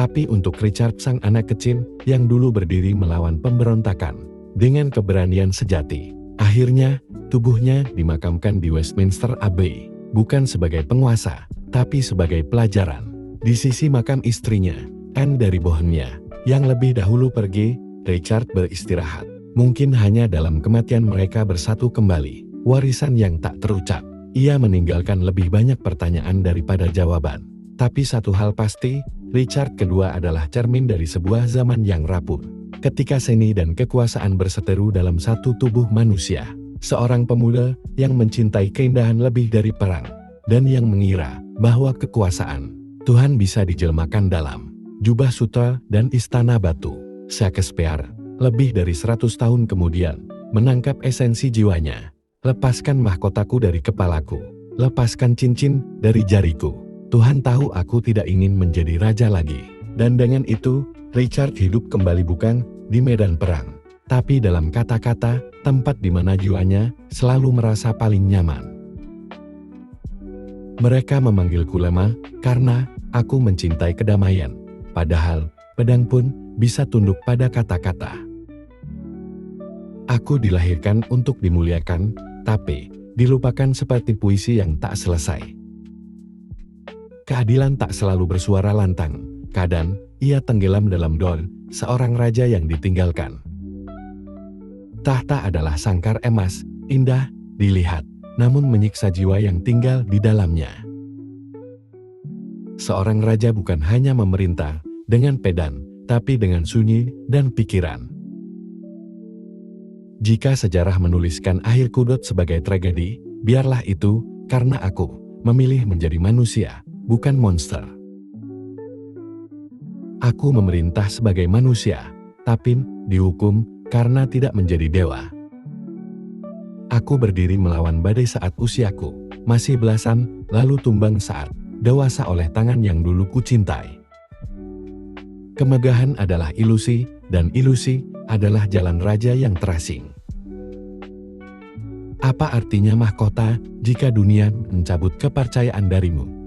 Tapi untuk Richard sang anak kecil yang dulu berdiri melawan pemberontakan dengan keberanian sejati, akhirnya tubuhnya dimakamkan di Westminster Abbey, bukan sebagai penguasa, tapi sebagai pelajaran. Di sisi makam istrinya, Anne dari Bohemia, yang lebih dahulu pergi, Richard beristirahat. Mungkin hanya dalam kematian mereka bersatu kembali, warisan yang tak terucap. Ia meninggalkan lebih banyak pertanyaan daripada jawaban. Tapi satu hal pasti, Richard kedua adalah cermin dari sebuah zaman yang rapuh. Ketika seni dan kekuasaan berseteru dalam satu tubuh manusia, seorang pemuda yang mencintai keindahan lebih dari perang, dan yang mengira bahwa kekuasaan Tuhan bisa dijelmakan dalam jubah sutra dan istana batu. Shakespeare, lebih dari 100 tahun kemudian, menangkap esensi jiwanya. Lepaskan mahkotaku dari kepalaku, lepaskan cincin dari jariku. Tuhan tahu aku tidak ingin menjadi raja lagi. Dan dengan itu, Richard hidup kembali bukan di medan perang, tapi dalam kata-kata, tempat di mana jiwanya selalu merasa paling nyaman. Mereka memanggilku lemah karena aku mencintai kedamaian. Padahal, pedang pun bisa tunduk pada kata-kata. Aku dilahirkan untuk dimuliakan, tapi dilupakan seperti puisi yang tak selesai. Keadilan tak selalu bersuara lantang. Kadang, ia tenggelam dalam doa seorang raja yang ditinggalkan. Tahta adalah sangkar emas, indah dilihat, namun menyiksa jiwa yang tinggal di dalamnya. Seorang raja bukan hanya memerintah dengan pedang, tapi dengan sunyi dan pikiran. Jika sejarah menuliskan akhir Kudot sebagai tragedi, biarlah itu karena aku memilih menjadi manusia, bukan monster. Aku memerintah sebagai manusia, tapi dihukum karena tidak menjadi dewa. Aku berdiri melawan badai saat usiaku masih belasan, lalu tumbang saat dewasa oleh tangan yang dulu kucintai. Kemegahan adalah ilusi, dan ilusi adalah jalan raja yang terasing. Apa artinya mahkota jika dunia mencabut kepercayaan darimu?